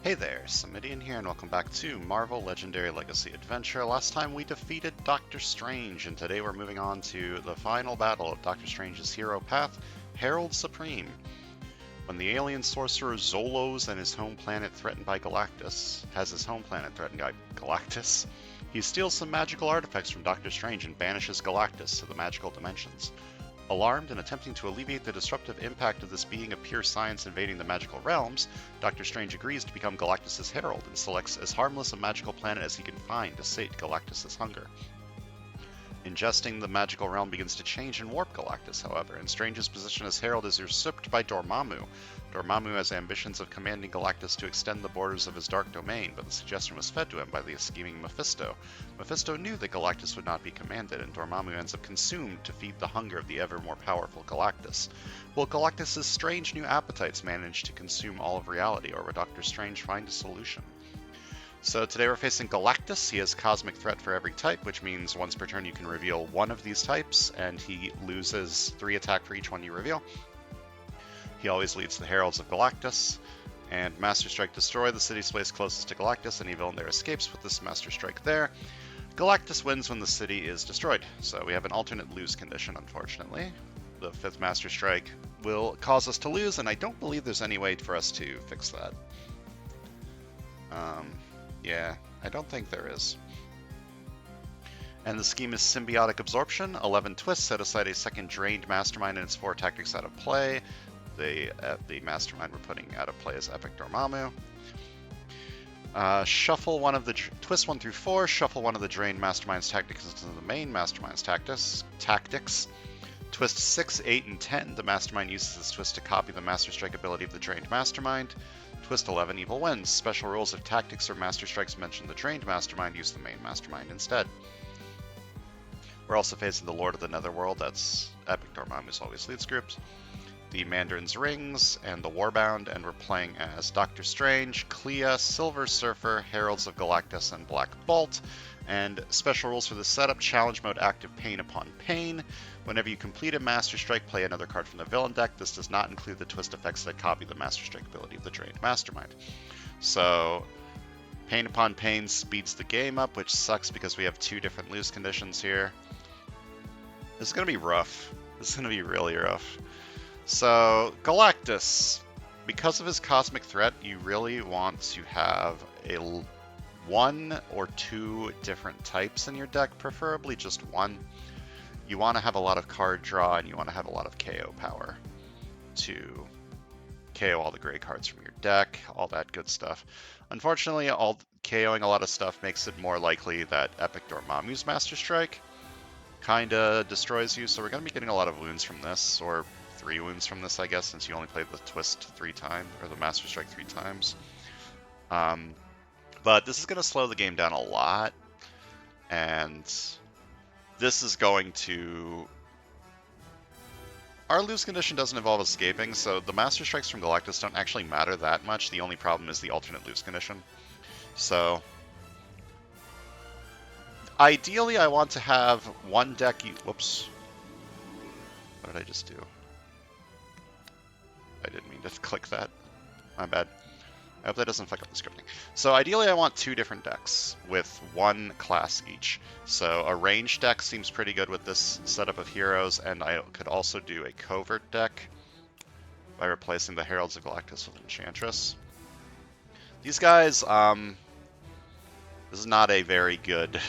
Hey there, Samitian here, and welcome back to Marvel Legendary Legacy Adventure. Last time we defeated Doctor Strange, and today we're moving on to the final battle of Doctor Strange's hero path, Herald Supreme. When the alien sorcerer Zolos and his home planet threatened by Galactus, he steals some magical artifacts from Doctor Strange and banishes Galactus to the magical dimensions. Alarmed and attempting to alleviate the disruptive impact of this being of pure science invading the magical realms, Doctor Strange agrees to become Galactus' herald and selects as harmless a magical planet as he can find to sate Galactus' hunger. Ingesting the magical realm begins to change and warp Galactus, however, and Strange's position as herald is usurped by Dormammu. Dormammu has ambitions of commanding Galactus to extend the borders of his dark domain, but the suggestion was fed to him by the scheming Mephisto. Mephisto knew that Galactus would not be commanded, and Dormammu ends up consumed to feed the hunger of the ever more powerful Galactus. Will Galactus' strange new appetites manage to consume all of reality, or will Doctor Strange find a solution? So today we're facing Galactus. He has Cosmic Threat for every type, which means once per turn you can reveal one of these types, and he loses 3 attack for each one you reveal. He always leads the Heralds of Galactus, and Master Strike Destroy the city space closest to Galactus. Any villain there escapes with this Master Strike there. Galactus wins when the city is destroyed, so we have an alternate lose condition, unfortunately. The 5th Master Strike will cause us to lose, and I don't believe there's any way for us to fix that. Yeah, I don't think there is. And the scheme is Symbiotic Absorption. 11 twists, set aside a second Drained Mastermind and its 4 tactics out of play. The Mastermind we're putting out of play is Epic Dormammu. Shuffle one of the... Twist 1 through 4, shuffle one of the Drained Mastermind's tactics into the main Mastermind's tactics. Twist 6, 8, and 10. The Mastermind uses this twist to copy the Master Strike ability of the Drained Mastermind. Twist 11, Evil wins. Special rules if tactics or Master Strikes mention the Drained Mastermind, use the main Mastermind instead. We're also facing the Lord of the Netherworld, that's Epic Dormammu's always leads groups, the Mandarin's Rings, and the Warbound, and we're playing as Doctor Strange, Clea, Silver Surfer, Heralds of Galactus, and Black Bolt. And special rules for the setup, challenge mode active pain upon pain. Whenever you complete a Master Strike, play another card from the villain deck. This does not include the twist effects that copy the Master Strike ability of the Drained Mastermind. So, pain upon pain speeds the game up, which sucks because we have 2 different lose conditions here. This is going to be rough. This is going to be really rough. So, Galactus. Because of his Cosmic Threat, you really want to have a 1 or 2 different types in your deck, preferably just 1. You want to have a lot of card draw, and you want to have a lot of KO power to KO all the gray cards from your deck, all that good stuff. Unfortunately, KOing a lot of stuff makes it more likely that Epic Dormammu's Master Strike kinda destroys you, so we're going to be getting a lot of wounds from this, or 3 wounds from this, I guess, since you only played the twist 3 times, or the Master Strike 3 times. But this is going to slow the game down a lot, and this is going to... Our lose condition doesn't involve escaping, so the Master Strikes from Galactus don't actually matter that much. The only problem is the alternate lose condition. So, ideally I want to have one deck... Whoops. What did I just do? I didn't mean to click that. My bad. I hope that doesn't fuck up the scripting. So ideally I want 2 different decks with 1 class each. So a ranged deck seems pretty good with this setup of heroes, and I could also do a covert deck by replacing the Heralds of Galactus with Enchantress. These guys, this is not a very good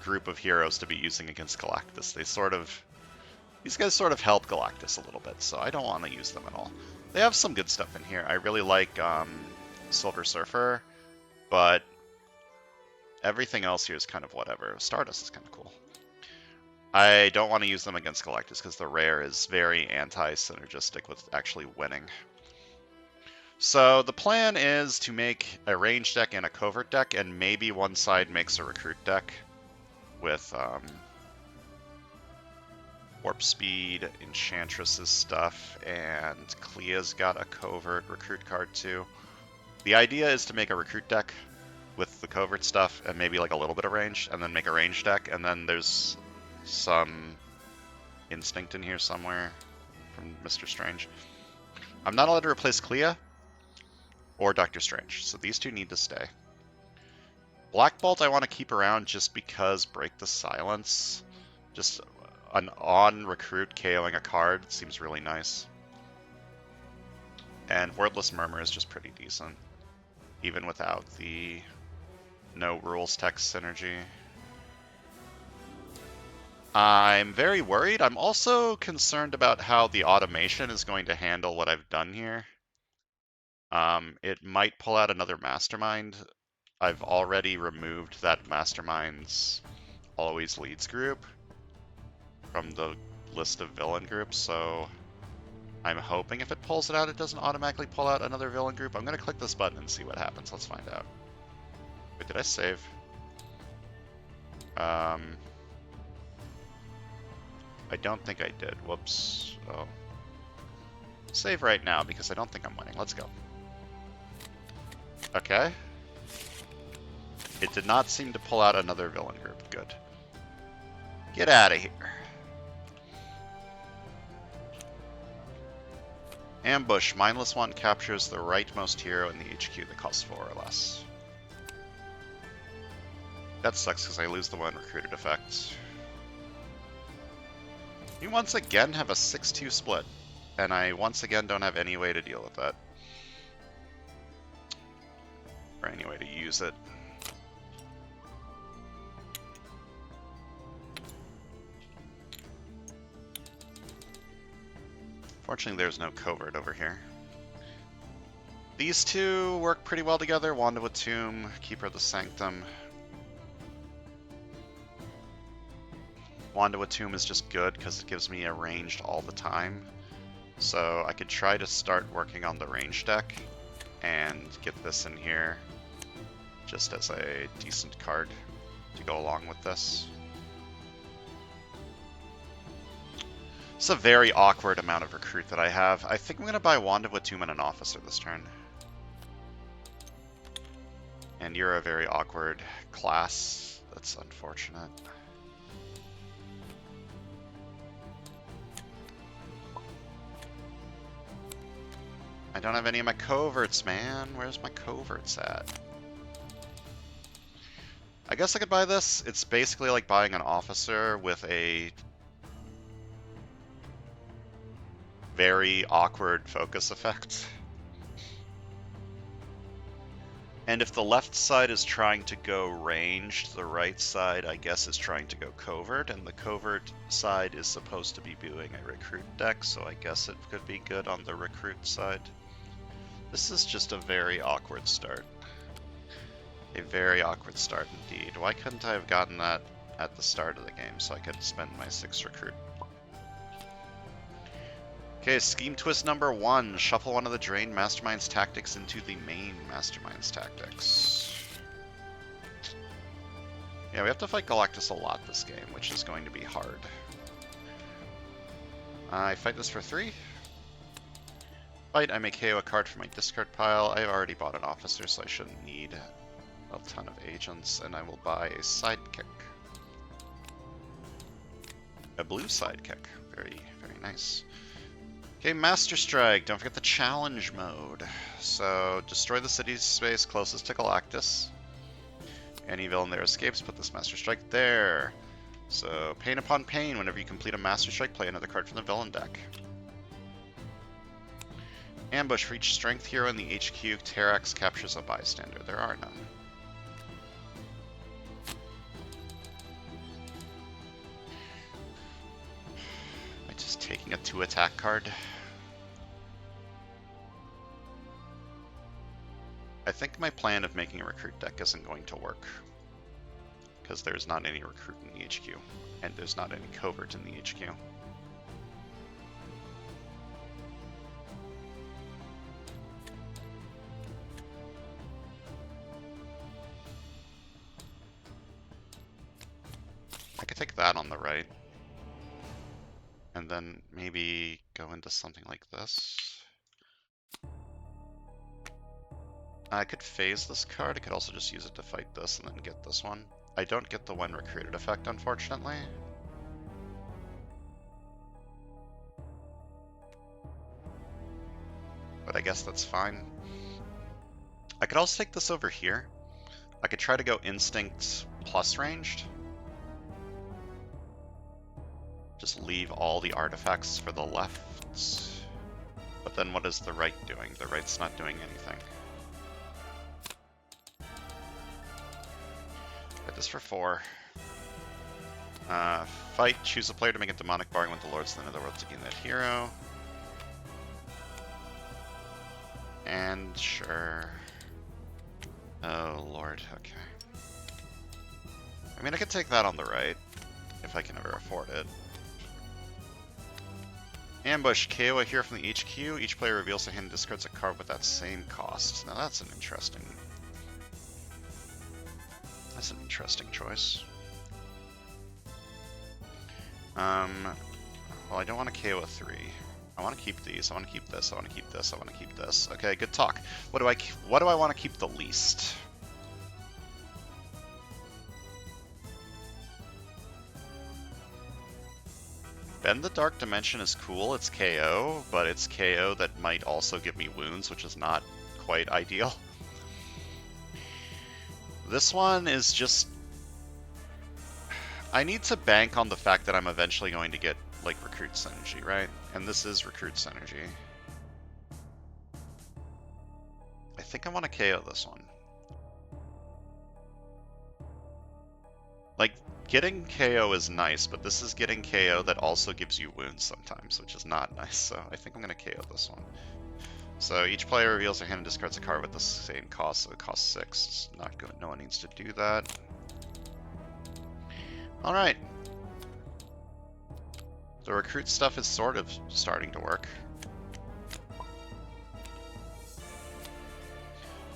group of heroes to be using against Galactus. These guys sort of help Galactus a little bit, so I don't want to use them at all. They have some good stuff in here. I really like Silver Surfer, but everything else here is kind of whatever. Stardust is kind of cool. I don't want to use them against Galactus because the rare is very anti-synergistic with actually winning. So the plan is to make a ranged deck and a covert deck, and maybe one side makes a recruit deck with Warp Speed, Enchantress's stuff, and Clea's got a covert recruit card too. The idea is to make a recruit deck with the covert stuff and maybe like a little bit of range, and then make a range deck, and then there's some Instinct in here somewhere from Mr. Strange. I'm not allowed to replace Clea, or Doctor Strange. So these two need to stay. Black Bolt I want to keep around just because Break the Silence, just an on-recruit KOing a card seems really nice. And Wordless Murmur is just pretty decent, even without the no rules text synergy. I'm very worried. I'm also concerned about how the automation is going to handle what I've done here. It might pull out another Mastermind. I've already removed that Mastermind's Always Leads group from the list of villain groups, so I'm hoping if it pulls it out, it doesn't automatically pull out another villain group. I'm going to click this button and see what happens. Let's find out. Wait, did I save? I don't think I did. Whoops. Oh. Save right now because I don't think I'm winning. Let's go. Okay. It did not seem to pull out another villain group. Good. Get out of here. Ambush. Mindless One captures the rightmost hero in the HQ that costs 4 or less. That sucks because I lose the one recruited effect. You once again have a 6-2 split, and I once again don't have any way to deal with that. Or any way to use it. Fortunately, there's no covert over here. These two work pretty well together. Wanda with Tomb, Keeper of the Sanctum. Wanda with Tomb is just good because it gives me a ranged all the time. So I could try to start working on the range deck and get this in here just as a decent card to go along with this. It's a very awkward amount of recruit that I have. I think I'm going to buy Wanda with Tomb and an Officer this turn. And you're a very awkward class. That's unfortunate. I don't have any of my coverts, man. Where's my coverts at? I guess I could buy this. It's basically like buying an Officer with a very awkward focus effect. And if the left side is trying to go ranged, the right side, I guess, is trying to go covert, and the covert side is supposed to be doing a recruit deck, so I guess it could be good on the recruit side. This is just a very awkward start. A very awkward start indeed. Why couldn't I have gotten that at the start of the game so I could spend my 6 recruit? Okay, Scheme Twist number 1. Shuffle one of the drained Mastermind's tactics into the main Mastermind's tactics. Yeah, we have to fight Galactus a lot this game, which is going to be hard. I fight this for 3. Fight, I may KO a card from my discard pile. I've already bought an Officer, so I shouldn't need a ton of agents, and I will buy a Sidekick. A blue Sidekick. Very, very nice. Okay, Master Strike. Don't forget the challenge mode. So, destroy the city space closest to Galactus. Any villain there escapes, put this Master Strike there. So, pain upon pain. Whenever you complete a Master Strike, play another card from the villain deck. Ambush. For each strength hero in the HQ, Terrax captures a bystander. There are none. Am I just taking a 2 attack card? I think my plan of making a recruit deck isn't going to work. Because there's not any recruit in the HQ. And there's not any covert in the HQ. I could take that on the right. And then maybe go into something like this. I could phase this card. I could also just use it to fight this and then get this one. I don't get the when recruited effect, unfortunately. But I guess that's fine. I could also take this over here. I could try to go instinct plus ranged. Just leave all the artifacts for the left. But then what is the right doing? The right's not doing anything. Get this for 4. Fight. Choose a player to make a demonic bargain with the lords of the netherworld to gain that hero. And sure. Oh lord, okay. I mean, I could take that on the right, if I can ever afford it. Ambush. KO a hero from the HQ. Each player reveals a hand and discards a card with that same cost. Now that's an interesting... That's an interesting choice. Well, I don't want to KO a 3. I want to keep these. I want to keep this. I want to keep this. I want to keep this. Okay, good talk. What do I want to keep the least? Bend the Dark Dimension is cool. It's KO, but it's KO that might also give me wounds, which is not quite ideal. This one is just... I need to bank on the fact that I'm eventually going to get, like, Recruit Synergy, right? And this is Recruit Synergy. I think I want to KO this one. Like, getting KO is nice, but this is getting KO that also gives you wounds sometimes, which is not nice, so I think I'm going to KO this one. So each player reveals a hand and discards a card with the same cost, so it costs 6. It's not good. No one needs to do that. Alright. The recruit stuff is sort of starting to work.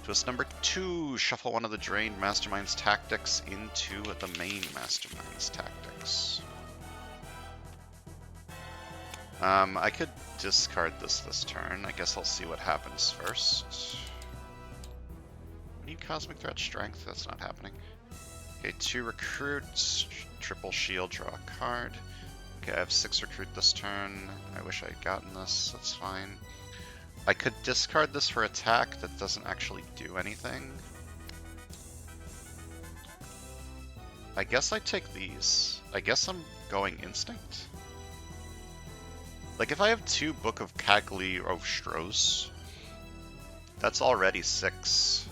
Twist number 2, shuffle one of the drained Mastermind's tactics into the main Mastermind's tactics. I could discard this turn. I guess I'll see what happens first. I need Cosmic Threat Strength. That's not happening. Okay, 2 recruits, triple shield, draw a card. Okay, I have 6 recruit this turn. I wish I had gotten this. That's fine. I could discard this for attack. That doesn't actually do anything. I guess I take these. I guess I'm going instinct. Like, if I have 2 Book of Cagliostros, that's already 6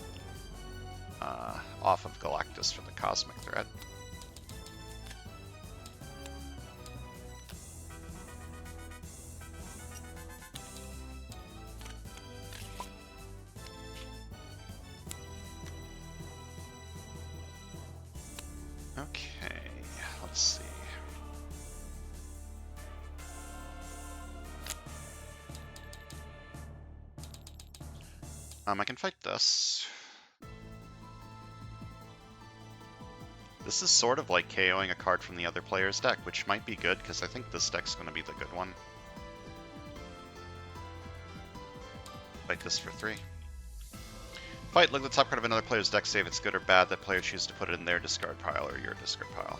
off of Galactus for the Cosmic Threat. Okay, let's see. I can fight this. This is sort of like KOing a card from the other player's deck, which might be good, because I think this deck's going to be the good one. Fight this for 3. Fight, look at the top card of another player's deck, say if it's good or bad. That player chooses to put it in their discard pile or your discard pile.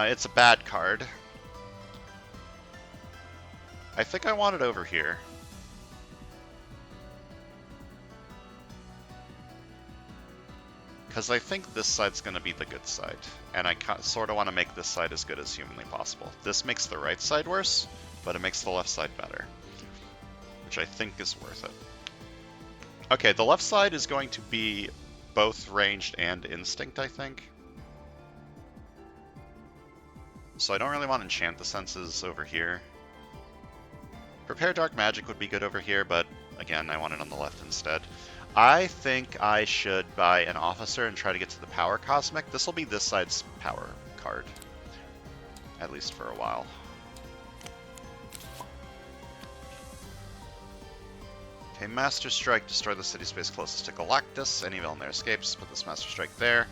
It's a bad card. I think I want it over here. Because I think this side's going to be the good side, and I sort of want to make this side as good as humanly possible. This makes the right side worse, but it makes the left side better, which I think is worth it. Okay, the left side is going to be both ranged and instinct, I think. So I don't really want to enchant the senses over here. Prepare Dark Magic would be good over here, but again, I want it on the left instead. I think I should buy an officer and try to get to the Power Cosmic. This will be this side's power card, at least for a while. Okay, Master Strike, destroy the city space closest to Galactus. Any villain there escapes, put this Master Strike there.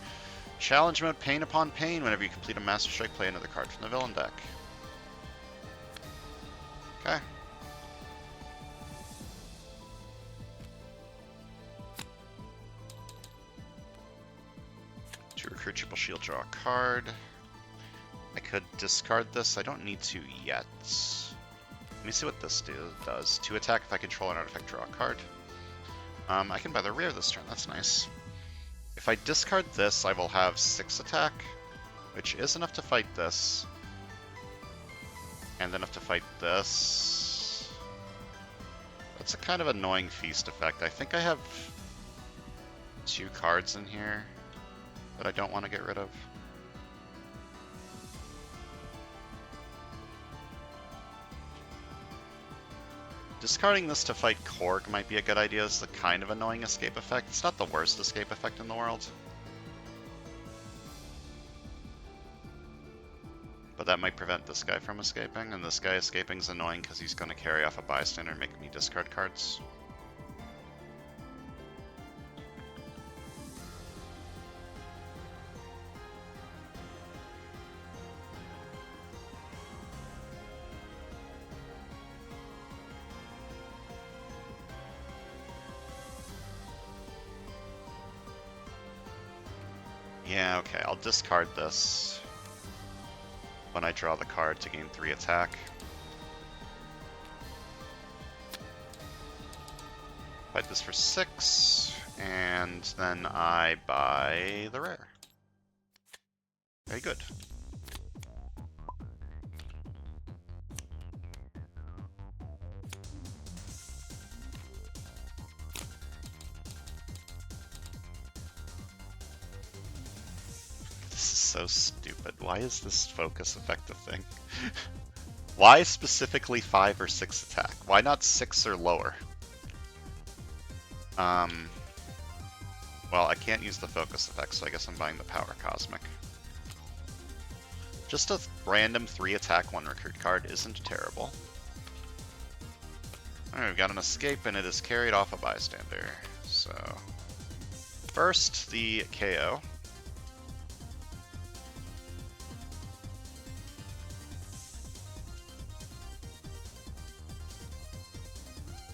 Challenge mode, Pain upon Pain. Whenever you complete a Master Strike, play another card from the villain deck. Okay. To recruit triple shield, draw a card. I could discard this. I don't need to yet. Let me see what this does. To attack, if I control an artifact, draw a card. I can buy the rear this turn, that's nice. If I discard this, I will have 6 attack, which is enough to fight this. And enough to fight this. That's a kind of annoying feast effect. I think I have 2 cards in here that I don't want to get rid of. Discarding this to fight Korg might be a good idea. It's the kind of annoying escape effect. It's not the worst escape effect in the world. But that might prevent this guy from escaping, and this guy escaping is annoying because he's going to carry off a bystander and make me discard cards. Yeah, okay, I'll discard this when I draw the card to gain 3 attack. Fight this for 6, and then I buy the rare. Very good. So stupid. Why is this focus effect a thing? Why specifically 5 or 6 attack? Why not 6 or lower? Well, I can't use the focus effect, so I guess I'm buying the Power Cosmic. Just a random 3 attack 1 recruit card isn't terrible. Alright, we've got an escape and it is carried off a bystander. So first the KO.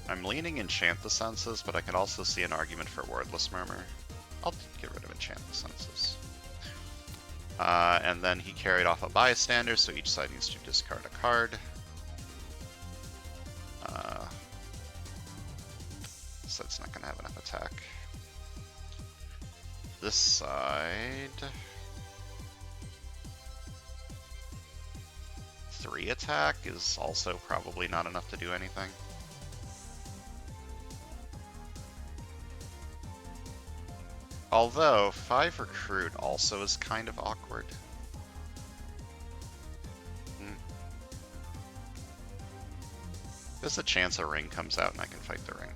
I'm leaning Enchant the Senses, but I can also see an argument for Wordless Murmur. I'll get rid of Enchant the Senses. And then he carried off a bystander, so each side needs to discard a card. So it's not going to have enough attack. This side... 3 attack is also probably not enough to do anything. Although, 5 recruit also is kind of awkward. There's a chance a ring comes out and I can fight the ring.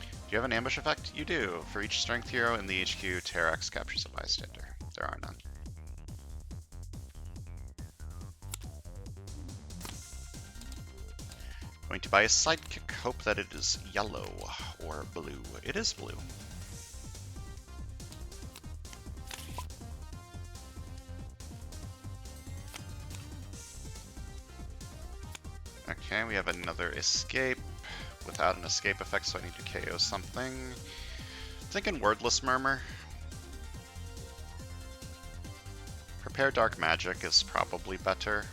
Do you have an ambush effect? You do. For each strength hero in the HQ, Terrax captures a bystander. There are none. Going to buy a sidekick, hope that it is yellow or blue. It is blue. Okay, we have another escape without an escape effect, so I need to KO something. Thinking Wordless Murmur. Prepare Dark Magic is probably better.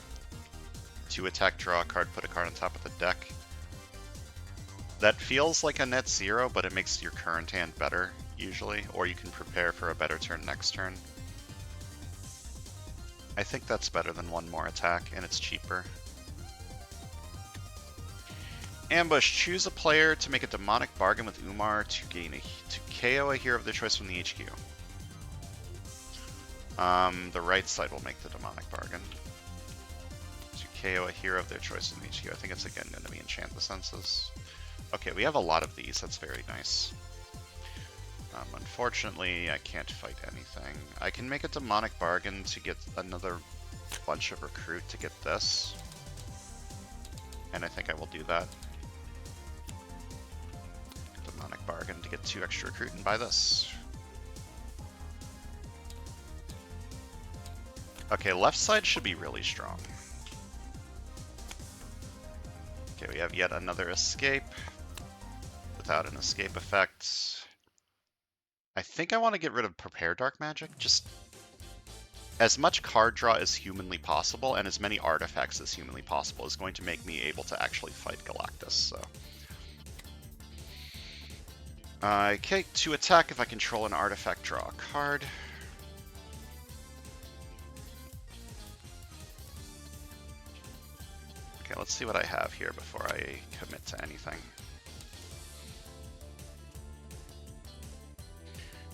2 attack, draw a card, put a card on top of the deck. That feels like a net 0, but it makes your current hand better, usually, or you can prepare for a better turn next turn. I think that's better than 1 more attack, and it's cheaper. Ambush. Choose a player to make a demonic bargain with Umar to KO a hero of their choice from the HQ. The right side will make the demonic bargain. To KO a hero of their choice from the HQ. I think it's again going to be Enchant the Senses. Okay, we have a lot of these. That's very nice. Unfortunately, I can't fight anything. I can make a demonic bargain to get another bunch of recruit to get this. And I think I will do that. Demonic bargain to get 2 extra recruit and buy this. Okay, left side should be really strong. Okay, we have yet another escape without an escape effect. I think I want to get rid of Prepare Dark Magic. Just as much card draw as humanly possible and as many artifacts as humanly possible is going to make me able to actually fight Galactus, so. Okay, to attack, if I control an artifact, draw a card. Okay, let's see what I have here before I commit to anything.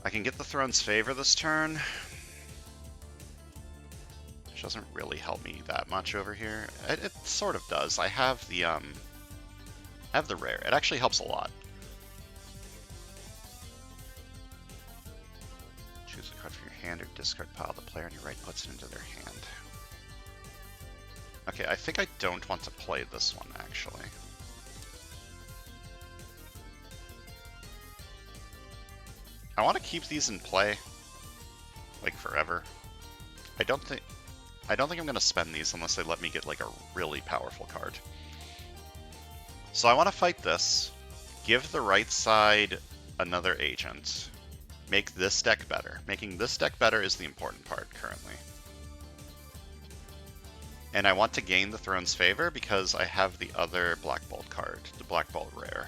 I can get the Throne's Favor this turn, which doesn't really help me that much over here. It sort of does. I have the rare. It actually helps a lot. Choose a card from your hand or discard pile. The player on your right puts it into their hand. Okay, I think I don't want to play this one, actually. I want to keep these in play, like, forever. I don't think I'm going to spend these unless they let me get, like, a really powerful card. So I want to fight this, give the right side another agent, make this deck better. Making this deck better is the important part currently. And I want to gain the Throne's Favor because I have the other Black Bolt card, the Black Bolt rare.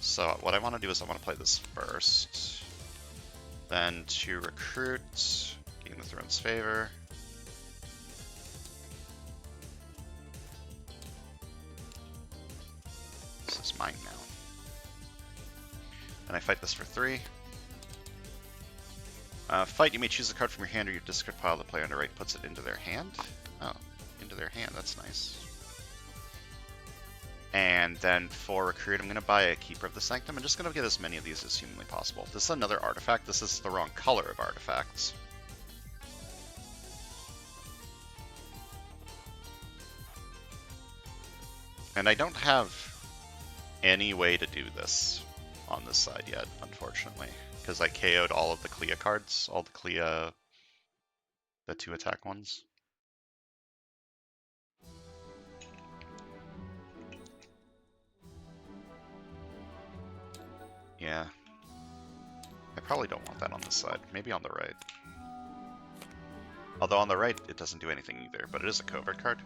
So what I want to do is I want to play this first. Then to recruit, gain the Throne's Favor. This is mine now. And I fight this for 3. Fight, you may choose a card from your hand or your discard pile. The player on the right puts it into their hand. Oh, into their hand, that's nice. And then for recruit, I'm going to buy a Keeper of the Sanctum. I'm just going to get as many of these as humanly possible. This is another artifact. This is the wrong color of artifacts. And I don't have any way to do this on this side yet, unfortunately. Because I KO'd all of the Clea cards, all the Clea, the 2 attack ones. Yeah. I probably don't want that on this side. Maybe on the right. Although on the right, it doesn't do anything either, but it is a covert card.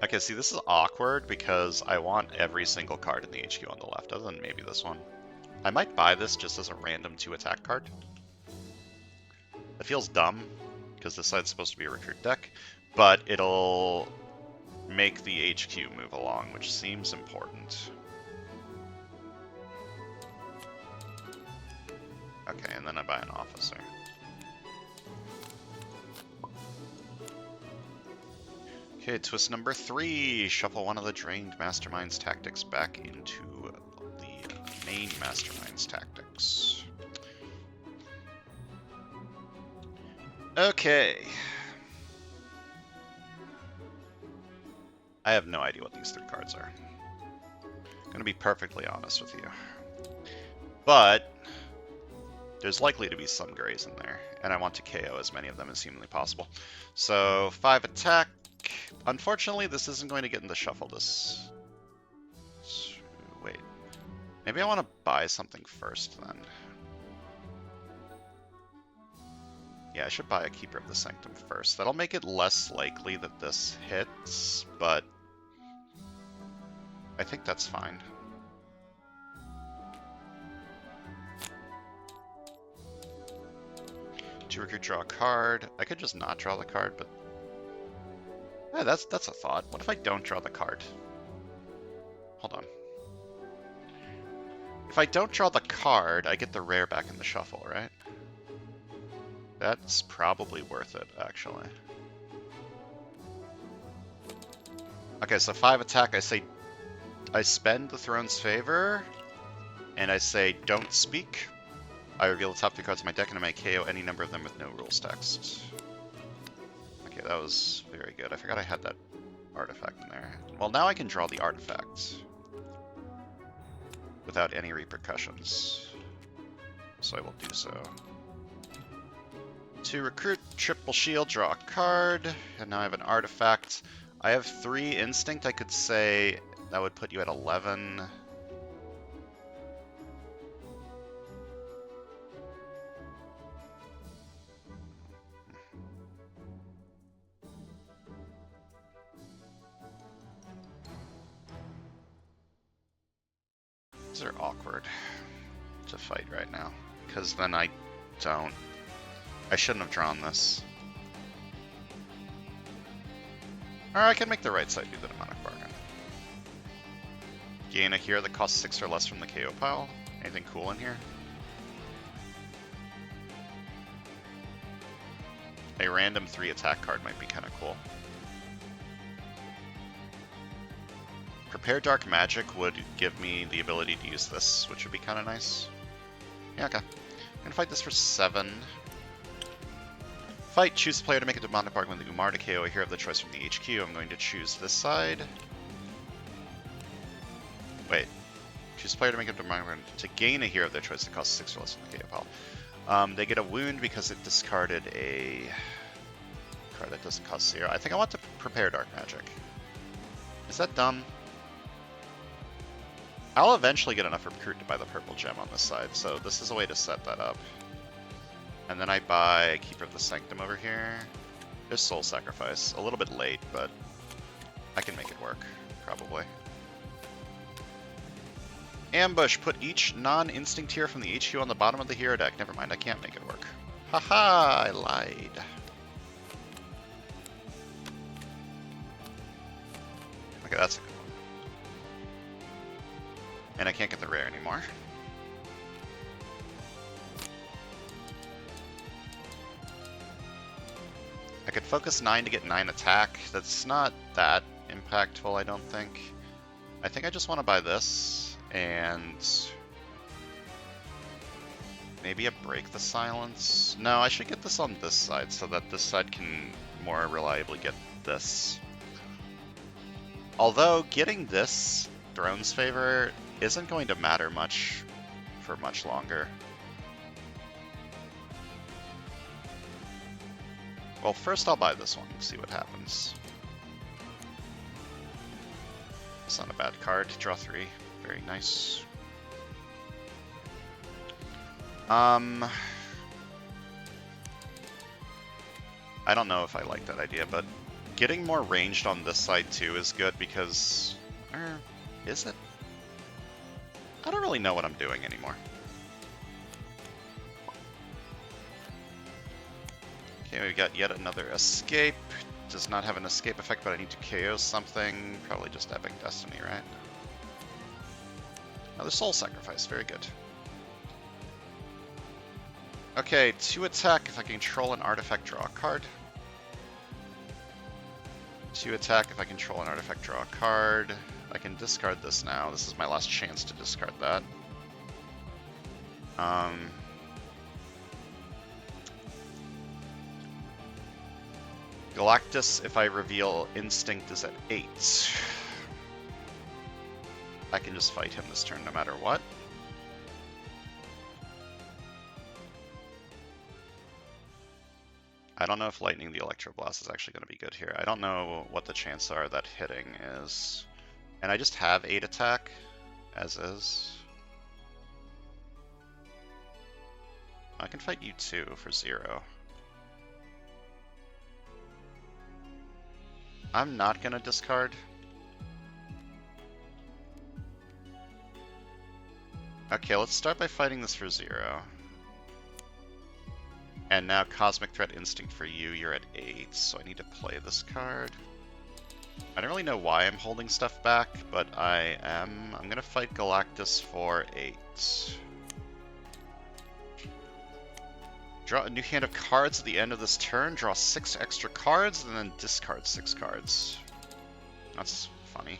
Okay, see, this is awkward because I want every single card in the HQ on the left, other than maybe this one. I might buy this just as a random 2 attack card. It feels dumb, because this side's supposed to be a recruit deck, but it'll make the HQ move along, which seems important. Okay, and then I buy an officer. Okay, twist number 3. Shuffle one of the drained Mastermind's tactics back into the main Mastermind's tactics. Okay. I have no idea what these 3 cards are. I'm going to be perfectly honest with you. But there's likely to be some grays in there, and I want to KO as many of them as humanly possible. So 5 attack. Unfortunately, this isn't going to get in the shuffle. Wait. Maybe I want to buy something first then. Yeah, I should buy a Keeper of the Sanctum first. That'll make it less likely that this hits, but I think that's fine. To recruit, draw a card. I could just not draw the card, but yeah, that's a thought. What if I don't draw the card? Hold on. If I don't draw the card, I get the rare back in the shuffle, right? That's probably worth it, actually. Okay, so 5 attack, I spend the Throne's Favor, and I say, don't speak. I reveal the top 3 cards of my deck, and I may KO any number of them with no rules text. Okay, that was very good. I forgot I had that artifact in there. Well, now I can draw the artifact without any repercussions. So I will do so. To recruit, triple shield, draw a card, and now I have an artifact. I have 3 instinct. I could say that would put you at 11. These are awkward to fight right now, because then I shouldn't have drawn this. Or I can make the right side do the demonic bargain. Gain a hero that costs 6 or less from the KO pile. Anything cool in here? A random 3 attack card might be kind of cool. Prepare Dark Magic would give me the ability to use this, which would be kind of nice. Yeah, okay. I'm gonna fight this for 7. Fight, choose a player to make a demonic bargain with the Umar to KO a hero of the choice from the HQ. I'm going to choose this side. Wait. Choose a player to make a demonic bargain to gain a hero of their choice that costs 6 or less from the KO pile. They get a wound because it discarded a card that doesn't cost 0. I think I want to prepare Dark Magic. Is that dumb? I'll eventually get enough recruit to buy the purple gem on this side, so this is a way to set that up. And then I buy Keeper of the Sanctum over here. There's Soul Sacrifice. A little bit late, but I can make it work, probably. Ambush. Put each non-instinct hero from the HQ on the bottom of the hero deck. Never mind, I can't make it work. Haha, I lied. Okay, that's a good one. And I can't get the rare anymore. I could focus 9 to get 9 attack. That's not that impactful, I don't think. I think I just want to buy this, and maybe a Break the Silence. No, I should get this on this side so that this side can more reliably get this. Although, getting this Throne's Favor isn't going to matter much for much longer. Well, first I'll buy this one and see what happens. It's not a bad card. Draw 3. Very nice. I don't know if I like that idea, but getting more ranged on this side too is good because... is it? I don't really know what I'm doing anymore. Okay, we've got yet another escape. Does not have an escape effect, but I need to KO something. Probably just Epic Destiny, right? Another Soul Sacrifice, very good. Okay, 2 attack. If I control an artifact, draw a card. 2 attack. If I control an artifact, draw a card. I can discard this now. This is my last chance to discard that. Galactus, if I reveal Instinct, is at 8. I can just fight him this turn no matter what. I don't know if Lightning the Electroblast is actually going to be good here. I don't know what the chances are that hitting is. And I just have 8 attack, as is. I can fight you too for 0. I'm not going to discard. Okay, let's start by fighting this for 0. And now Cosmic Threat Instinct for you, you're at 8, so I need to play this card. I don't really know why I'm holding stuff back, but I am. I'm going to fight Galactus for 8. Draw a new hand of cards at the end of this turn, draw 6 extra cards, and then discard 6 cards. That's funny.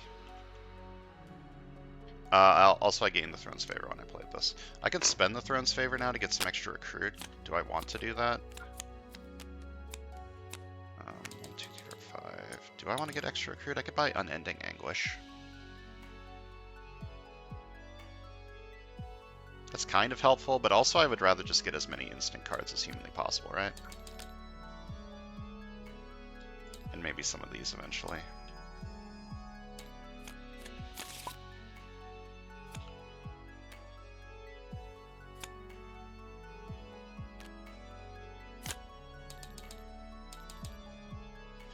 Also, I gained the Throne's Favor when I played this. I can spend the Throne's Favor now to get some extra recruit. Do I want to do that? 1, 2, 3, 4, 5. Do I want to get extra recruit? I could buy Unending Anguish. That's kind of helpful, but also I would rather just get as many instant cards as humanly possible, right? And maybe some of these eventually.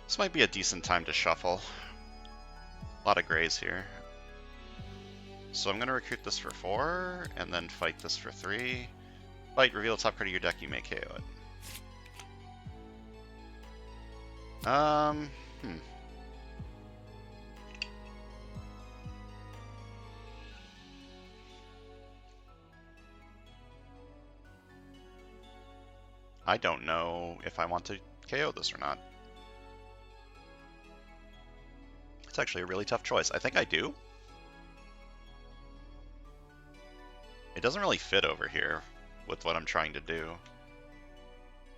This might be a decent time to shuffle. A lot of grays here. So I'm going to recruit this for 4, and then fight this for 3. Fight, reveal the top card of your deck, you may KO it. I don't know if I want to KO this or not. It's actually a really tough choice. I think I do. It doesn't really fit over here with what I'm trying to do.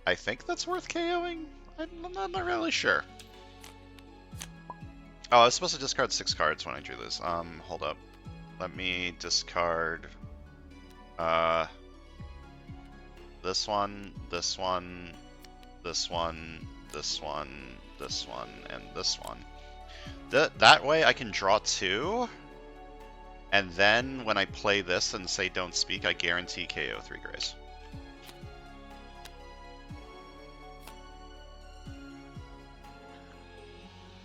I think that's worth KOing? I'm not really sure. Oh, I was supposed to discard 6 cards when I drew this. Hold up. Let me discard this one, this one, this one, this one, this one, and this one. That way I can draw 2, and then when I play this and say don't speak, I guarantee KO 3 grays.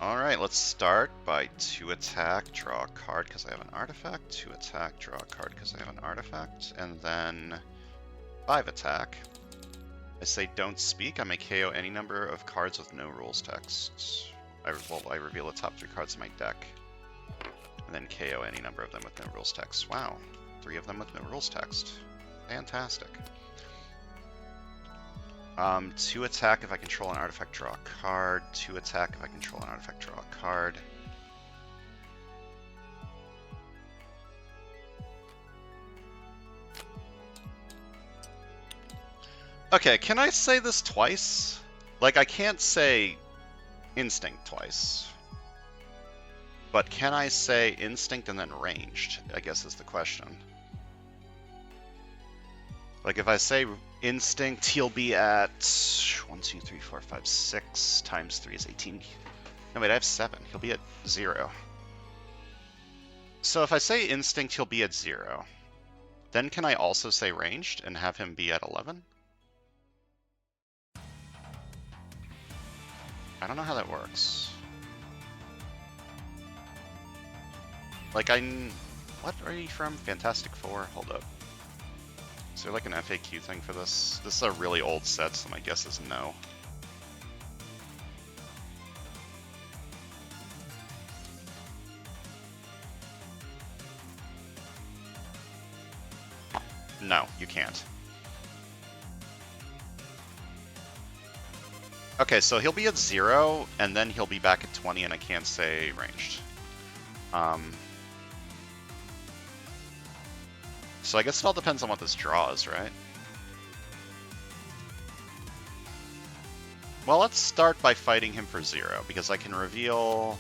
Alright, let's start by 2 attack, draw a card because I have an artifact, 2 attack, draw a card because I have an artifact, and then 5 attack. I say don't speak, I may KO any number of cards with no rules text. I reveal the top 3 cards of my deck, and then KO any number of them with no rules text. Wow, 3 of them with no rules text. Fantastic. 2 attack if I control an artifact, draw a card. 2 attack if I control an artifact, draw a card. Okay, can I say this twice? Like, I can't say instinct twice. But can I say instinct and then ranged, I guess is the question. Like, if I say instinct, he'll be at 1, 2, 3, 4, 5, 6 times 3 is 18. No, wait, I have 7. He'll be at 0. So if I say instinct, he'll be at 0. Then can I also say ranged and have him be at 11? I don't know how that works. Like, what are you from? Fantastic Four? Hold up. Is there like an FAQ thing for this? This is a really old set, so my guess is no. No, you can't. Okay, so he'll be at 0, and then he'll be back at 20, and I can't say ranged. So I guess it all depends on what this draws, right? Well, let's start by fighting him for 0, because I can reveal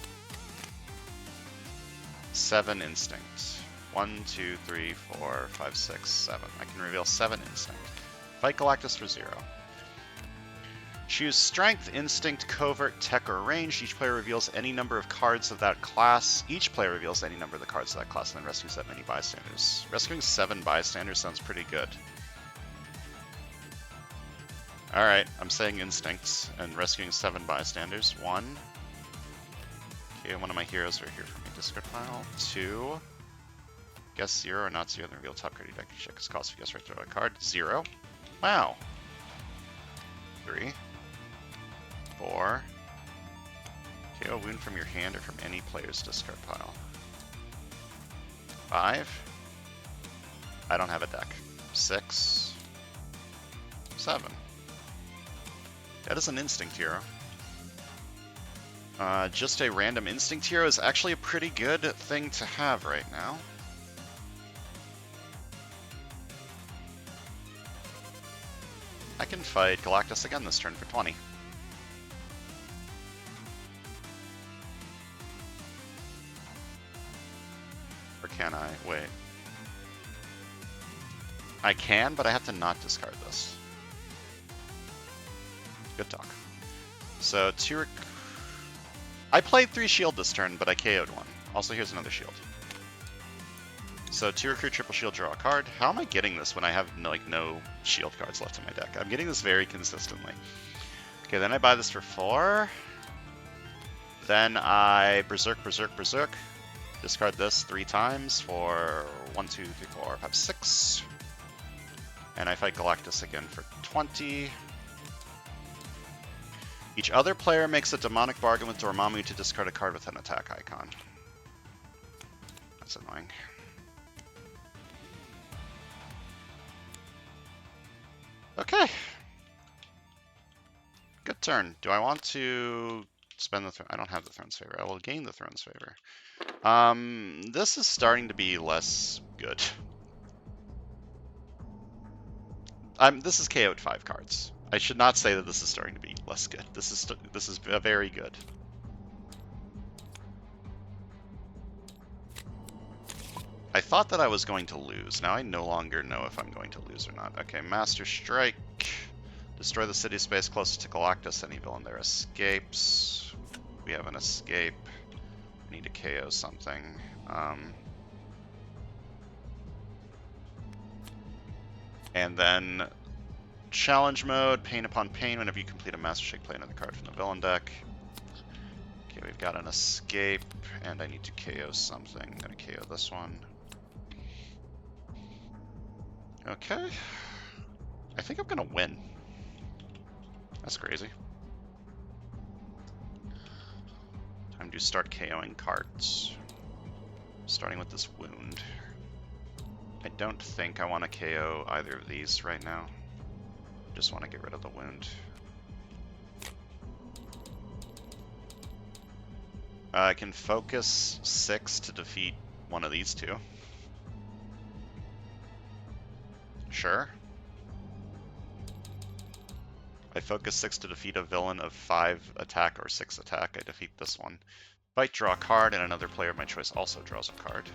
7 instinct. 1, 2, 3, 4, 5, 6, 7. I can reveal 7 instinct. Fight Galactus for 0. Choose Strength, Instinct, Covert, Tech, or Ranged. Each player reveals any number of cards of that class. Each player reveals any number of the cards of that class and then rescues that many bystanders. Rescuing 7 bystanders sounds pretty good. Alright, I'm saying Instincts and rescuing 7 bystanders. 1. Okay, one of my heroes are here for me. Discard pile. 2. Guess 0 or not 0, then reveal top card of your deck. Check its cost if you guess right, throw a card. 0. Wow. 3. 4. KO a wound from your hand or from any player's discard pile. 5. I don't have a deck. 6. 7. That is an instinct hero. Just a random instinct hero is actually a pretty good thing to have right now. I can fight Galactus again this turn for 20. Or can I? Wait. I can, but I have to not discard this. Good talk. So, I played 3 shield this turn, but I KO'd 1. Also, here's another shield. So 2 recruit, triple shield, draw a card. How am I getting this when I have like no shield cards left in my deck? I'm getting this very consistently. Okay, then I buy this for 4. Then I berserk, berserk, berserk. Discard this 3 times for 1, 2, 3, 4, 5, 6. And I fight Galactus again for 20. Each other player makes a demonic bargain with Dormammu to discard a card with an attack icon. That's annoying. Okay. Good turn. Do I want to spend the throne? I don't have the throne's favor. I will gain the throne's favor. This is starting to be less good. This is KO'd 5 cards. I should not say that this is starting to be less good. This is very good. I thought that I was going to lose. Now I no longer know if I'm going to lose or not. Okay, Master Strike. Destroy the city space closest to Galactus. Any villain there escapes. We have an escape. I need to KO something. And then challenge mode, pain upon pain. Whenever you complete a Master Strike, play another card from the villain deck. Okay, we've got an escape, and I need to KO something. I'm gonna KO this one. Okay. I think I'm gonna win. That's crazy. Time to start KOing cards. Starting with this wound. I don't think I want to KO either of these right now. Just want to get rid of the wound. I can focus 6 to defeat one of these two. Sure. I focus 6 to defeat a villain of 5 attack or 6 attack. I defeat this one. Fight, draw a card, and another player of my choice also draws a card.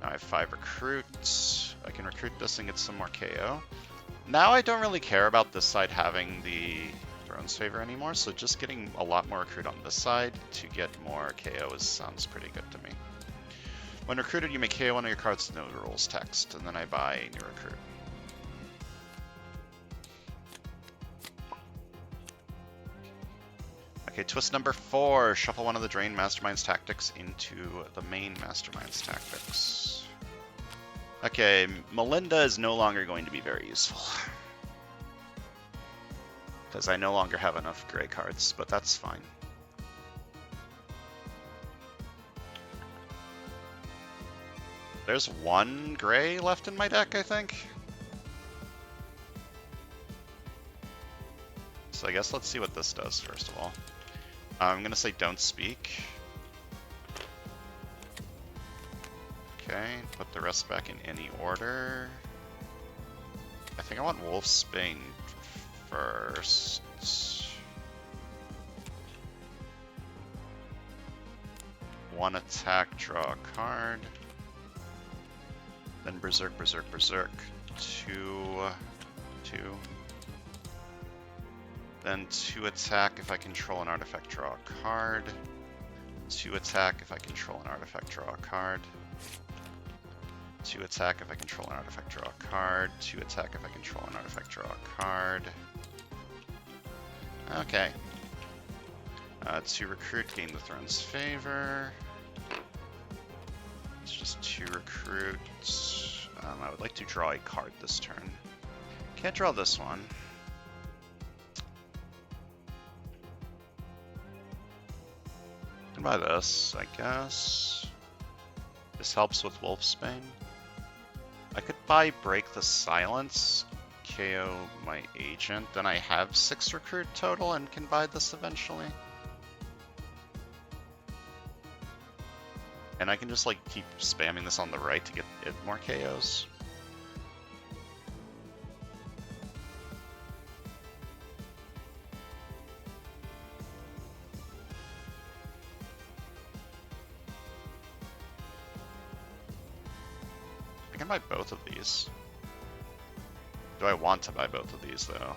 Now I have 5 recruits. I can recruit this and get some more KO. Now I don't really care about this side having the Throne's Favor anymore, so just getting a lot more recruit on this side to get more KO sounds pretty good to me. When recruited, you may KO one of your cards with no rules text, and then I buy a new recruit. Okay, twist number 4. Shuffle one of the Drain Mastermind's tactics into the main Mastermind's tactics. Okay, Melinda is no longer going to be very useful. Because I no longer have enough gray cards, but that's fine. There's 1 gray left in my deck, I think. So I guess let's see what this does, first of all. I'm going to say don't speak. Okay, put the rest back in any order. I think I want Wolfsbane first. One attack, draw a card. Then Berserk, Berserk, Berserk. 2, 2. Then 2 attack if I control an artifact, draw a card. 2 attack if I control an artifact, draw a card. 2 attack if I control an artifact, draw a card. 2 attack if I control an artifact, draw a card. Okay. 2 recruit, gain the Throne's Favor. It's just 2 recruits. I would like to draw a card this turn. Can't draw this one. Buy this, I guess. This helps with Wolfsbane. I could buy Break the Silence, KO my agent, then I have 6 recruit total and can buy this eventually. And I can just like keep spamming this on the right to get it more KOs. I can buy both of these. Do I want to buy both of these though?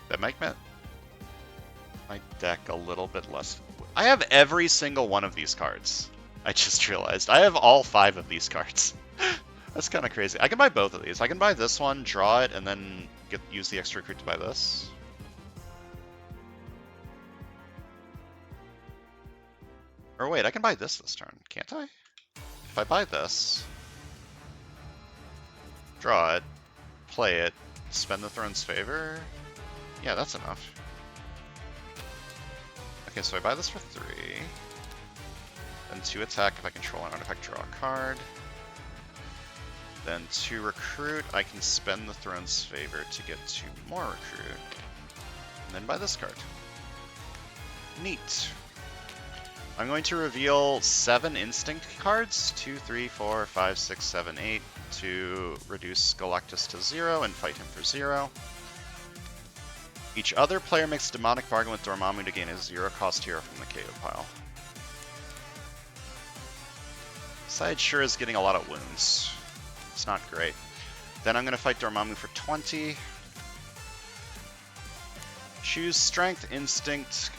That make my deck a little bit less. I have every single one of these cards. I just realized I have all 5 of these cards. That's kind of crazy. I can buy both of these. I can buy this one, draw it, and then use the extra recruit to buy this. Or wait, I can buy this turn, can't I? If I buy this, draw it, play it, spend the Throne's Favor. Yeah, that's enough. Okay, so I buy this for 3. Then 2 attack if I control an artifact, draw a card. Then 2 recruit, I can spend the Throne's Favor to get 2 more recruit. And then buy this card. Neat. I'm going to reveal 7 instinct cards, 2, 3, 4, 5, 6, 7, 8, to reduce Galactus to 0 and fight him for 0. Each other player makes a demonic bargain with Dormammu to gain a 0-cost hero from the KO pile. Side sure is getting a lot of wounds. It's not great. Then I'm going to fight Dormammu for 20. Choose Strength, Instinct,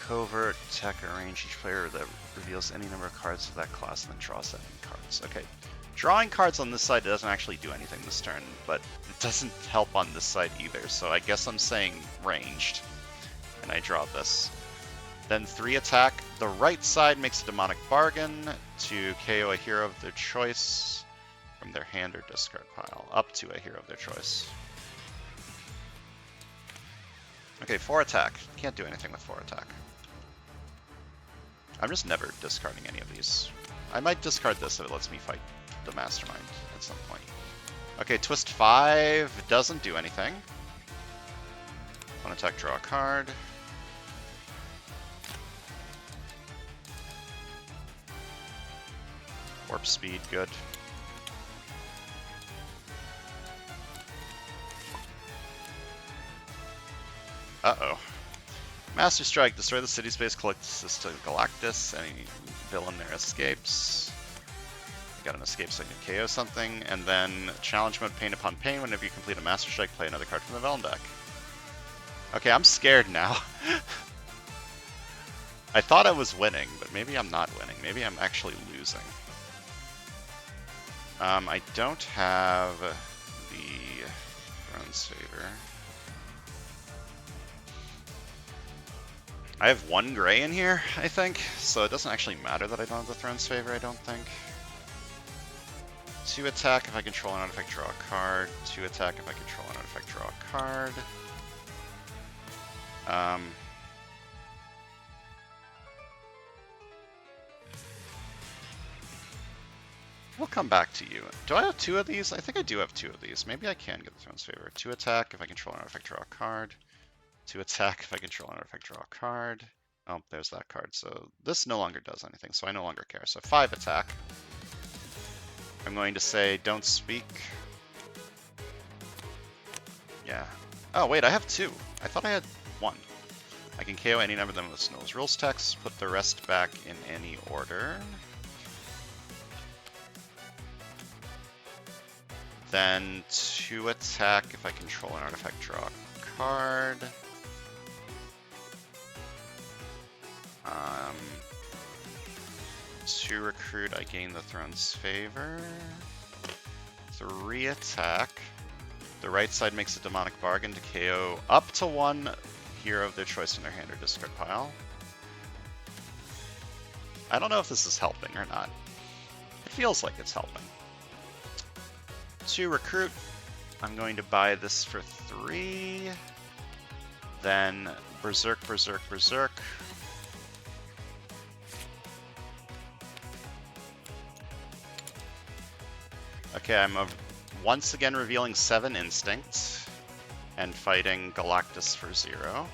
Covert, Tech, or Range. Each player that reveals any number of cards of that class and then draws that many cards. Okay. Drawing cards on this side doesn't actually do anything this turn, but it doesn't help on this side either, so I guess I'm saying ranged. And I draw this. Then 3 attack. The right side makes a demonic bargain to KO a hero of their choice from their hand or discard pile, up to a hero of their choice. Okay, 4 attack. Can't do anything with 4 attack. I'm just never discarding any of these. I might discard this if it lets me fight the Mastermind at some point. Okay, twist 5 doesn't do anything. 1 attack, draw a card. Warp speed, good. Uh-oh. Master Strike, destroy the city space, collect assist to Galactus, any villain there escapes. Got an escape so I can KO something, and then challenge mode, pain upon pain. Whenever you complete a Master Strike, play another card from the Velen deck. Okay, I'm scared now. I thought I was winning, but maybe I'm not winning. Maybe I'm actually losing. I don't have the Throne's Favor. I have 1 gray in here, I think, so it doesn't actually matter that I don't have the Throne's Favor, I don't think. 2 attack if I control an artifact, draw a card. 2 attack if I control an artifact, draw a card. We'll come back to you. Do I have 2 of these? I think I do have 2 of these. Maybe I can get the Throne's Favor. 2 attack if I control an artifact, draw a card. 2 attack if I control an artifact, draw a card. Oh, there's that card. So this no longer does anything, so I no longer care. So 5 attack. I'm going to say don't speak. Yeah. Oh, wait, I have 2. I thought I had 1. I can KO any number of them with Snow's rules text, put the rest back in any order. Then 2 attack if I control an artifact, draw a card. 2 recruit, I gain the Throne's Favor. 3 attack. The right side makes a demonic bargain to KO up to 1 hero of their choice in their hand or discard pile. I don't know if this is helping or not. It feels like it's helping. 2 recruit. I'm going to buy this for 3. Then Berserk, Berserk, Berserk. Okay, I'm once again revealing 7 instincts and fighting Galactus for 0.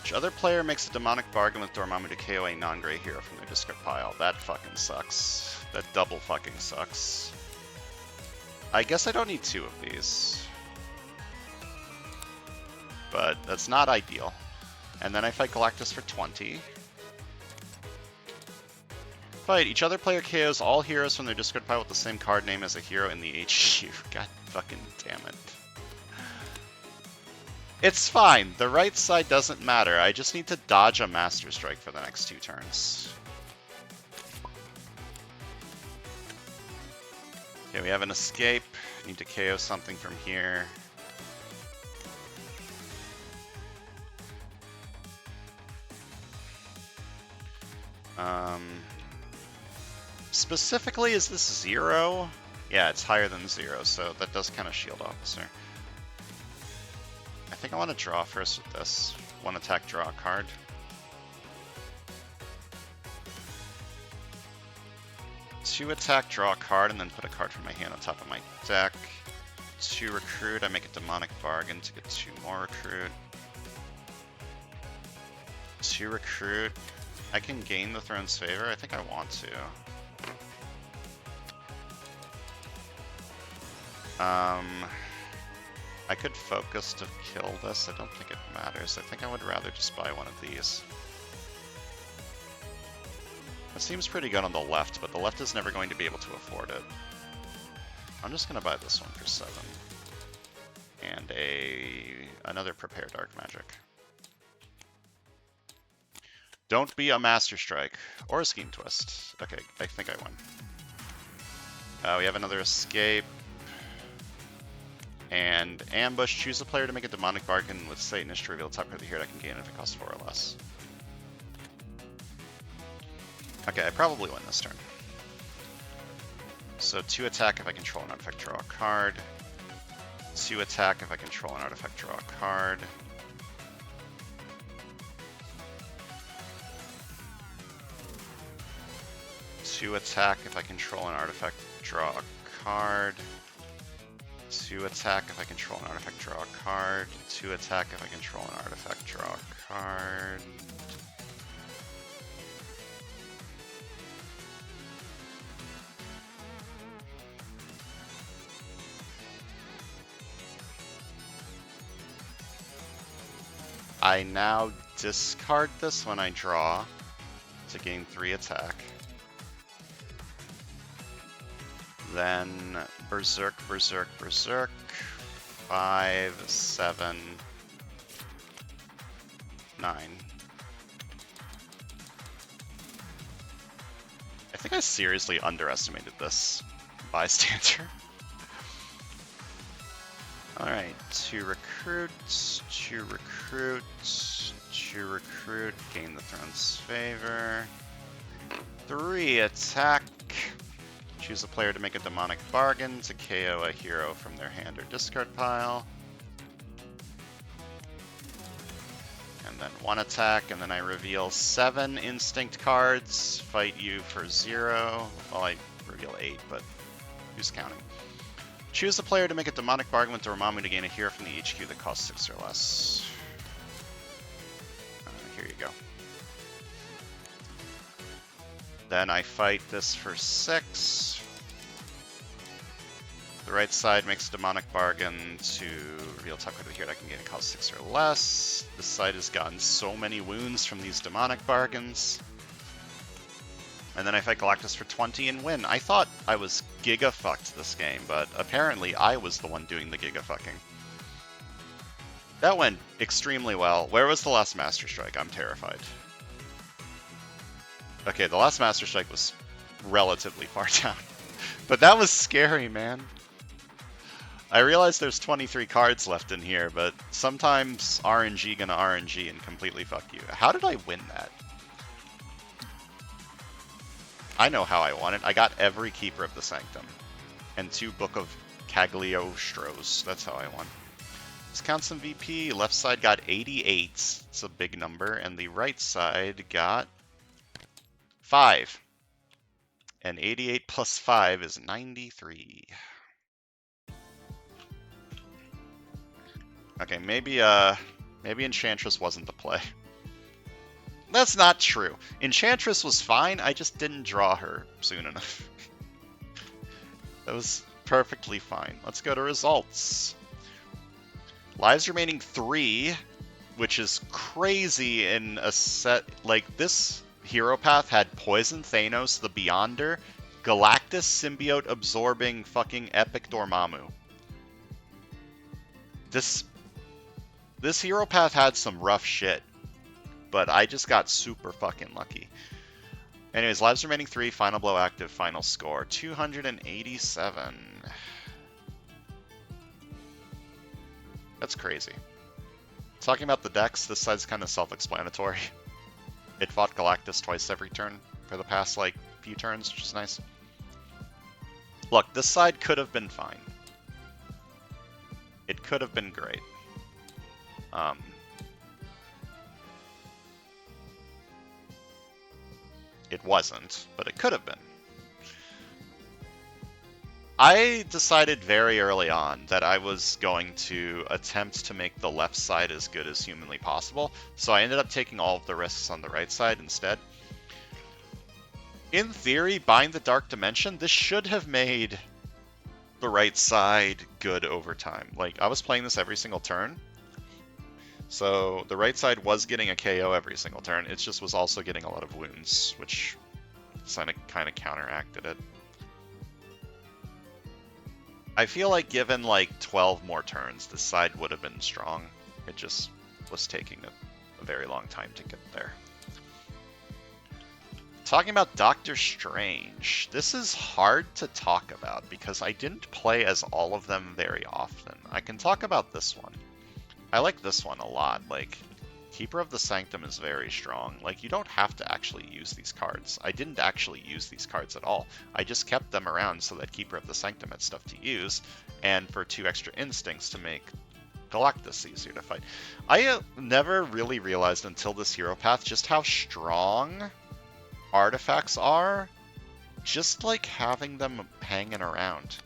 Each other player makes a demonic bargain with Dormammu to KO a non-gray hero from their discard pile. That fucking sucks. That double fucking sucks. I guess I don't need 2 of these. But that's not ideal. And then I fight Galactus for 20. Fight. Each other player KOs all heroes from their discard pile with the same card name as a hero in the HQ. God fucking damn it. It's fine. The right side doesn't matter. I just need to dodge a Master Strike for the next 2 turns. Okay, we have an escape. Need to KO something from here. Specifically, is this 0? Yeah, it's higher than 0, so that does kind of shield Officer. I think I want to draw first with this. 1 attack, draw a card. Two attack, draw a card, and then put a card from my hand on top of my deck. 2 recruit, I make a demonic bargain to get 2 more recruit. 2 recruit, I can gain the throne's favor. I think I want to. I could focus to kill this. I don't think it matters. I think I would rather just buy one of these. It seems pretty good on the left, but the left is never going to be able to afford it. I'm just going to buy this one for 7. And another Prepare Dark Magic. Don't be a Master Strike. Or a Scheme Twist. Okay, I think I win. We have another Escape. And Ambush. Choose a player to make a Demonic Bargain with Satanist to reveal the top card of the Herald I can gain if it costs 4 or less. Okay, I probably win this turn. So 2 attack if I control an artifact, draw a card. 2 attack if I control an artifact, draw a card. Two attack if I control an artifact, draw a card. 2 attack if I control an artifact, draw a card. 2 attack if I control an artifact, draw a card. I now discard this when I draw to gain 3 attack. Then Berserk, Berserk, Berserk. 5, 7, 9. I think I seriously underestimated this bystander. Alright, 2 recruits, 2 recruits, 2 recruit, gain the throne's favor. 3 attack. Choose a player to make a demonic bargain to KO a hero from their hand or discard pile. And then 1 attack, and then I reveal 7 instinct cards, fight you for 0. Well, I reveal 8, but who's counting? Choose a player to make a demonic bargain with Dormammu to gain a hero from the HQ that costs 6 or less. Here you go. Then I fight this for 6. The right side makes a demonic bargain to reveal top card of the hero that can gain a cost 6 or less. This side has gotten so many wounds from these demonic bargains. And then I fight Galactus for 20 and win. I thought I was giga-fucked this game, but apparently I was the one doing the giga-fucking. That went extremely well. Where was the last Master Strike? I'm terrified. Okay, the last Master Strike was relatively far down. But that was scary, man. I realize there's 23 cards left in here, but sometimes RNG gonna RNG and completely fuck you. How did I win that? I know how I won it. I got every Keeper of the Sanctum. And 2 Book of Cagliostros. That's how I won. Let's count some VP. Left side got 88. It's a big number. And the right side got 5. And 88 plus 5 is 93. Okay, maybe Enchantress wasn't the play. That's not true. Enchantress was fine, I just didn't draw her soon enough. That was perfectly fine. Let's go to results. Lives remaining 3, which is crazy in a set like this. Hero path had Poison Thanos, the Beyonder, Galactus symbiote absorbing fucking epic Dormammu. This hero path had some rough shit, but I just got super fucking lucky. Anyways, lives remaining 3, final blow active, final score 287. That's crazy. Talking about the decks, this side's kind of self-explanatory. It fought Galactus twice every turn for the past, like, few turns, which is nice. Look, this side could have been fine. It could have been great. It wasn't, but it could have been. I decided very early on that I was going to attempt to make the left side as good as humanly possible, so I ended up taking all of the risks on the right side instead. In theory, Bind the Dark Dimension, this should have made the right side good over time. Like, I was playing this every single turn, so the right side was getting a KO every single turn. It just was also getting a lot of wounds, which kind of counteracted it. I feel like given like 12 more turns, this side would have been strong. It just was taking a very long time to get there. Talking about Doctor Strange, this is hard to talk about because I didn't play as all of them very often. I can talk about this one. I like this one a lot. Like, Keeper of the Sanctum is very strong. Like, you don't have to actually use these cards. I didn't actually use these cards at all. I just kept them around so that Keeper of the Sanctum had stuff to use, and for 2 extra instincts to make Galactus easier to fight. I never really realized until this hero path just how strong artifacts are, just like having them hanging around.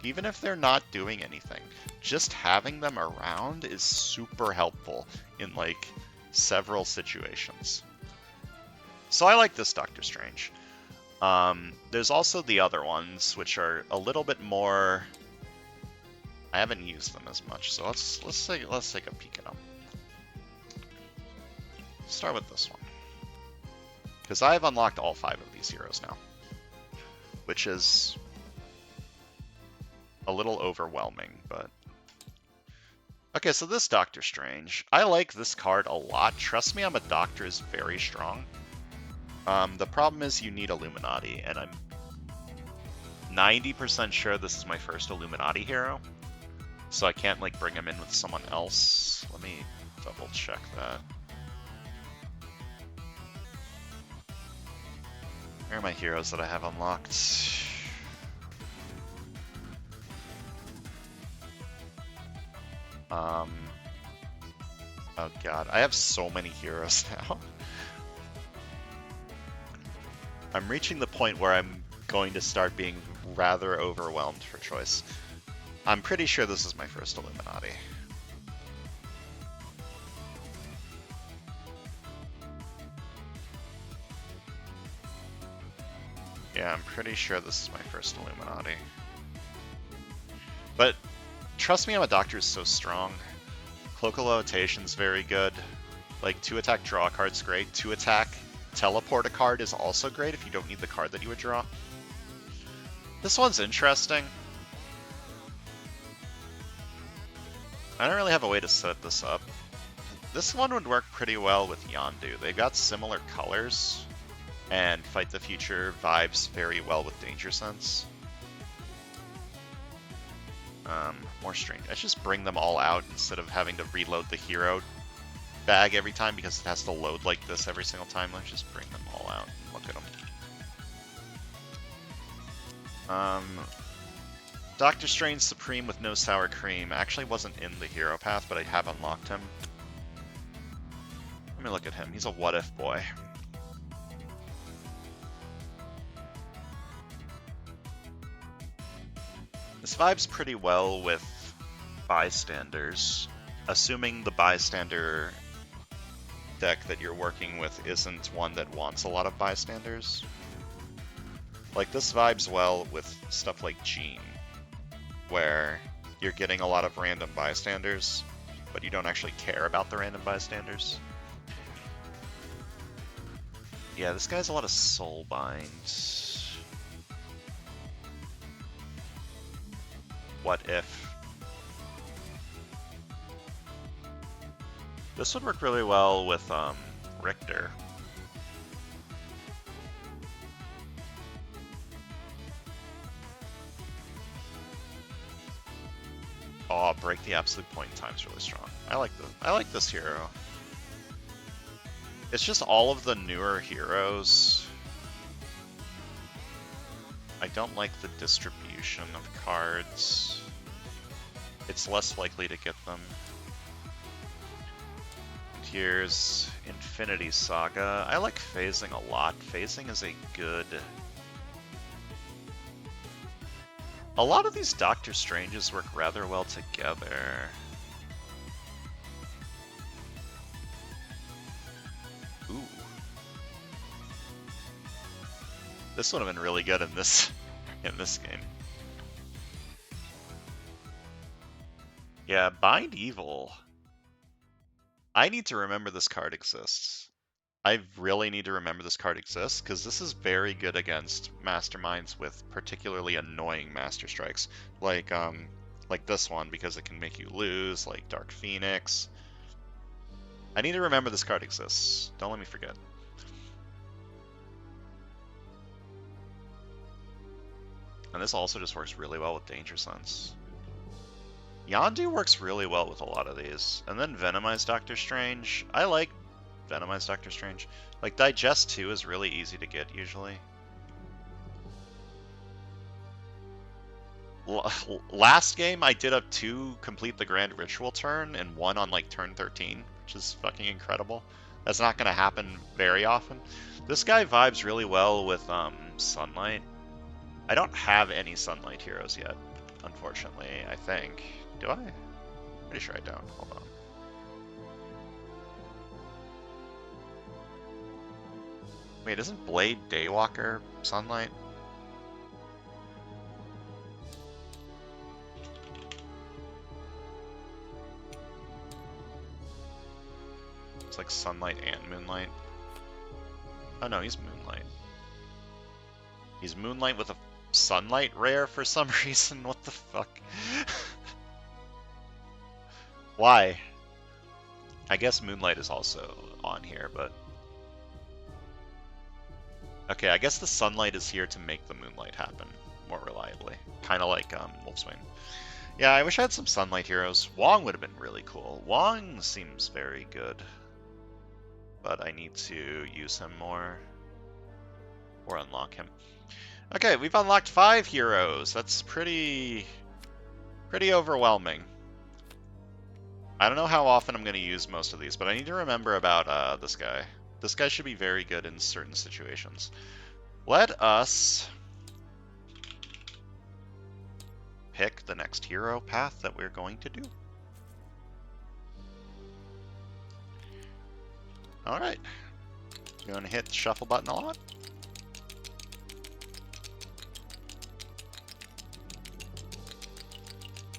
Even if they're not doing anything, just having them around is super helpful in like several situations. So I like this Doctor Strange. There's also the other ones, which are a little bit more. I haven't used them as much, so let's take a peek at them. Start with this one, because I've unlocked all 5 of these heroes now, which is a little overwhelming, but okay, so this Doctor Strange, I like this card a lot. Trust me, I'm a Doctor is very strong. The problem is you need Illuminati, and I'm 90% sure this is my first Illuminati hero, so I can't like bring him in with someone else. Let me double check that. Where are my heroes that I have unlocked? Oh god, I have so many heroes now. I'm reaching the point where I'm going to start being rather overwhelmed for choice. I'm pretty sure this is my first Illuminati. Yeah, I'm pretty sure this is my first Illuminati. But trust me, I'm a Doctor is so strong. Cloak of Levitation's very good. Like, 2 attack draw a card's great. 2 attack teleport a card is also great if you don't need the card that you would draw. This one's interesting. I don't really have a way to set this up. This one would work pretty well with Yondu. They've got similar colors, and Fight the Future vibes very well with Danger Sense. More strange. I just bring them all out instead of having to reload the hero bag every time because it has to load like this every single time. Let's just bring them all out and look at them. Doctor Strange Supreme with no sour cream actually wasn't in the hero path, but I have unlocked him. Let me look at him. He's a what-if boy. This vibes pretty well with bystanders, assuming the bystander deck that you're working with isn't one that wants a lot of bystanders. Like, this vibes well with stuff like Gene, where you're getting a lot of random bystanders, but you don't actually care about the random bystanders. Yeah, this guy has a lot of Soulbind. What if? This would work really well with Richter. Oh, break the absolute point time's really strong. I like this hero. It's just all of the newer heroes. I don't like the distribution of cards. It's less likely to get them. And here's Infinity Saga. I like phasing a lot. Phasing is a good... A lot of these Doctor Stranges work rather well together. Ooh. This would have been really good in this game. Yeah, Bind Evil. I need to remember this card exists. I really need to remember this card exists, because this is very good against Masterminds with particularly annoying Master Strikes. Like this one, because it can make you lose, like Dark Phoenix. I need to remember this card exists. Don't let me forget. And this also just works really well with Danger Sense. Yondu works really well with a lot of these. And then Venomized Doctor Strange. I like Venomized Doctor Strange. Like, Digest 2 is really easy to get, usually. Last game, I did a 2 complete the Grand Ritual turn, and 1 on, like, turn 13, which is fucking incredible. That's not going to happen very often. This guy vibes really well with Sunlight. I don't have any Sunlight heroes yet, unfortunately, I think. Do I? Pretty sure I don't. Hold on. Wait, isn't Blade Daywalker Sunlight? It's like Sunlight and Moonlight. Oh no, he's Moonlight. He's Moonlight with a Sunlight rare for some reason. What the fuck? Why? I guess Moonlight is also on here, but... Okay, I guess the Sunlight is here to make the Moonlight happen more reliably. Kind of like Wolfsbane. Yeah, I wish I had some Sunlight heroes. Wong would have been really cool. Wong seems very good. But I need to use him more. Or unlock him. Okay, we've unlocked 5 heroes. That's pretty overwhelming. I don't know how often I'm going to use most of these, but I need to remember about this guy. This guy should be very good in certain situations. Let us pick the next hero path that we're going to do. Alright. You're going to hit the shuffle button a lot.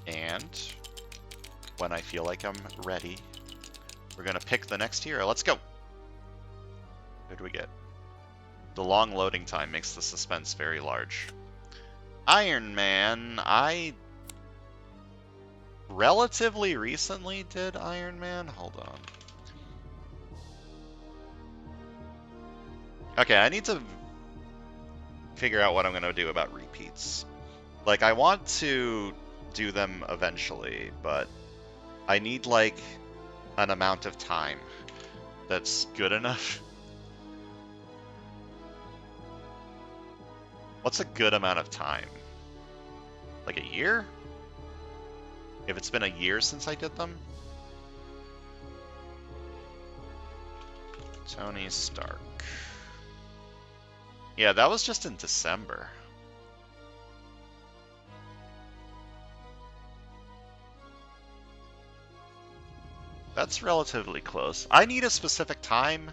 And when I feel like I'm ready, we're going to pick the next hero. Let's go! Who do we get? The long loading time makes the suspense very large. Iron Man. I relatively recently did Iron Man. Hold on. Okay, I need to figure out what I'm going to do about repeats. Like, I want to do them eventually, but I need, like, an amount of time that's good enough. What's a good amount of time? Like a year? If it's been a year since I did them? Tony Stark. Yeah, that was just in December. That's relatively close. I need a specific time.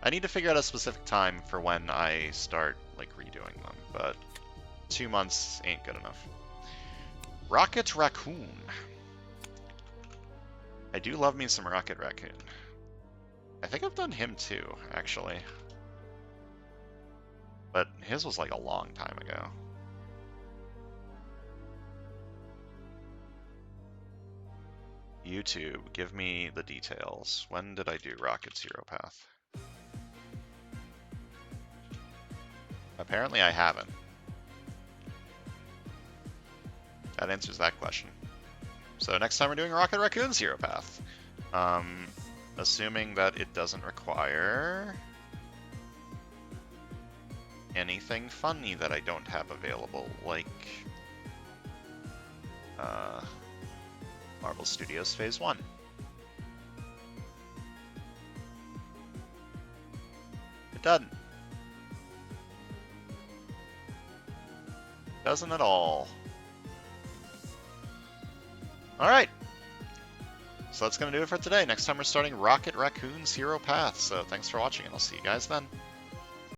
I need to figure out a specific time for when I start, like, redoing them, but 2 months ain't good enough. Rocket Raccoon. I do love me some Rocket Raccoon. I think I've done him too, actually. But his was like a long time ago. YouTube, give me the details. When did I do Rocket's Hero Path? Apparently I haven't. That answers that question. So next time we're doing Rocket Raccoon's Hero Path. Assuming that it doesn't require anything funny that I don't have available, like Marvel Studios Phase 1. It doesn't. Doesn't at all. Alright. So that's going to do it for today. Next time we're starting Rocket Raccoon's Hero Path. So thanks for watching, and I'll see you guys then.